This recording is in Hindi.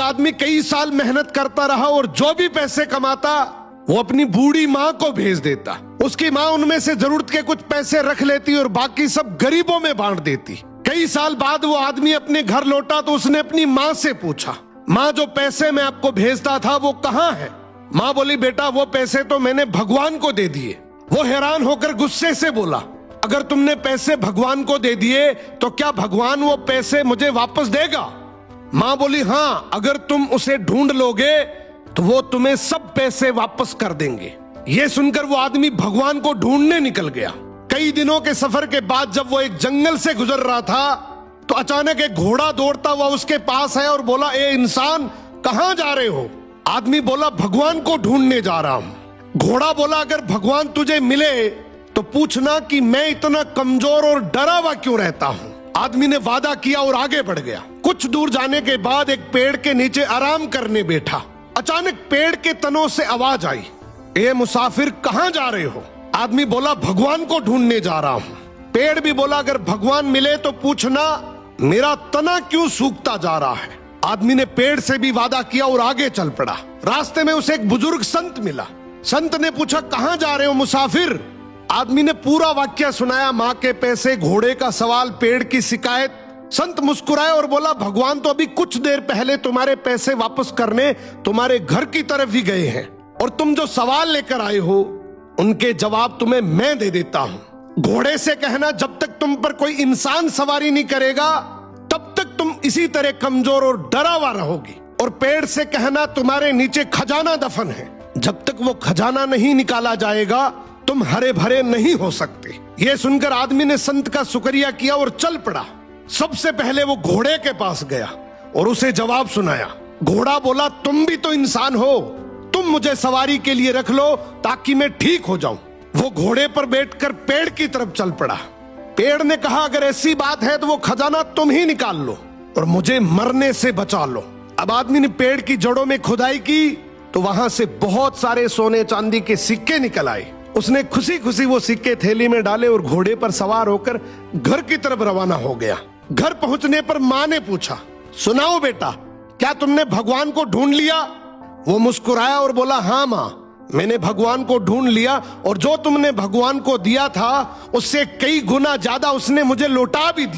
आदमी कई साल मेहनत करता रहा और जो भी पैसे कमाता वो अपनी बूढ़ी माँ को भेज देता। उसकी माँ उनमें से जरूरत के कुछ पैसे रख लेती और बाकी सब गरीबों में बांट देती। कई साल बाद वो आदमी अपने घर लौटा तो उसने अपनी माँ से पूछा, माँ जो पैसे मैं आपको भेजता था वो कहाँ है? माँ बोली, बेटा वो पैसे तो मैंने भगवान को दे दिए। वो हैरान होकर गुस्से से बोला, अगर तुमने पैसे भगवान को दे दिए तो क्या भगवान वो पैसे मुझे वापस देगा? माँ बोली, हाँ, अगर तुम उसे ढूंढ लोगे तो वो तुम्हें सब पैसे वापस कर देंगे। ये सुनकर वो आदमी भगवान को ढूंढने निकल गया। कई दिनों के सफर के बाद जब वो एक जंगल से गुजर रहा था तो अचानक एक घोड़ा दौड़ता हुआ उसके पास है और बोला, ए इंसान, कहां जा रहे हो? आदमी बोला, भगवान को ढूंढने जा रहा हूं। घोड़ा बोला, अगर भगवान तुझे मिले तो पूछना कि मैं इतना कमजोर और डरा हुआ क्यों रहता हूं। आदमी ने वादा किया और आगे बढ़ गया। कुछ दूर जाने के बाद एक पेड़ के नीचे आराम करने बैठा। अचानक पेड़ के तनों से आवाज आई, ए मुसाफिर, कहां जा रहे हो? आदमी बोला, भगवान को ढूंढने जा रहा हूं। पेड़ भी बोला, अगर भगवान मिले तो पूछना मेरा तना क्यों सूखता जा रहा है। आदमी ने पेड़ से भी वादा किया और आगे चल पड़ा। रास्ते में उसे एक बुजुर्ग संत मिला। संत ने पूछा, कहां जा रहे हो मुसाफिर? आदमी ने पूरा वाक्य सुनाया, माँ के पैसे, घोड़े का सवाल, पेड़ की शिकायत। संत मुस्कुराए और बोला, भगवान तो अभी कुछ देर पहले तुम्हारे पैसे वापस करने तुम्हारे घर की तरफ ही गए हैं और तुम जो सवाल लेकर आए हो उनके जवाब तुम्हें मैं दे देता हूं। घोड़े से कहना, जब तक तुम पर कोई इंसान सवारी नहीं करेगा तब तक तुम इसी तरह कमजोर और डरा हुआ रहोगी। और पेड़ से कहना, तुम्हारे नीचे खजाना दफन है, जब तक वो खजाना नहीं निकाला जाएगा तुम हरे भरे नहीं हो सकते। ये सुनकर आदमी ने संत का शुक्रिया किया और चल पड़ा। सबसे पहले वो घोड़े के पास गया और उसे जवाब सुनाया। घोड़ा बोला, तुम भी तो इंसान हो, तुम मुझे सवारी के लिए रख लो ताकि मैं ठीक हो जाऊं। वो घोड़े पर बैठकर पेड़ की तरफ चल पड़ा। पेड़ ने कहा, अगर ऐसी बात है तो वो खजाना तुम ही निकाल लो और मुझे मरने से बचा लो। अब आदमी ने पेड़ की जड़ों में खुदाई की तो वहां से बहुत सारे सोने चांदी के सिक्के निकल आए। उसने खुशी खुशी वो सिक्के थैली में डाले और घोड़े पर सवार होकर घर की तरफ रवाना हो गया। घर पहुंचने पर माँ ने पूछा, सुनाओ बेटा, क्या तुमने भगवान को ढूंढ लिया? वो मुस्कुराया और बोला, हाँ माँ, मैंने भगवान को ढूंढ लिया और जो तुमने भगवान को दिया था उससे कई गुना ज्यादा उसने मुझे लौटा भी दिया।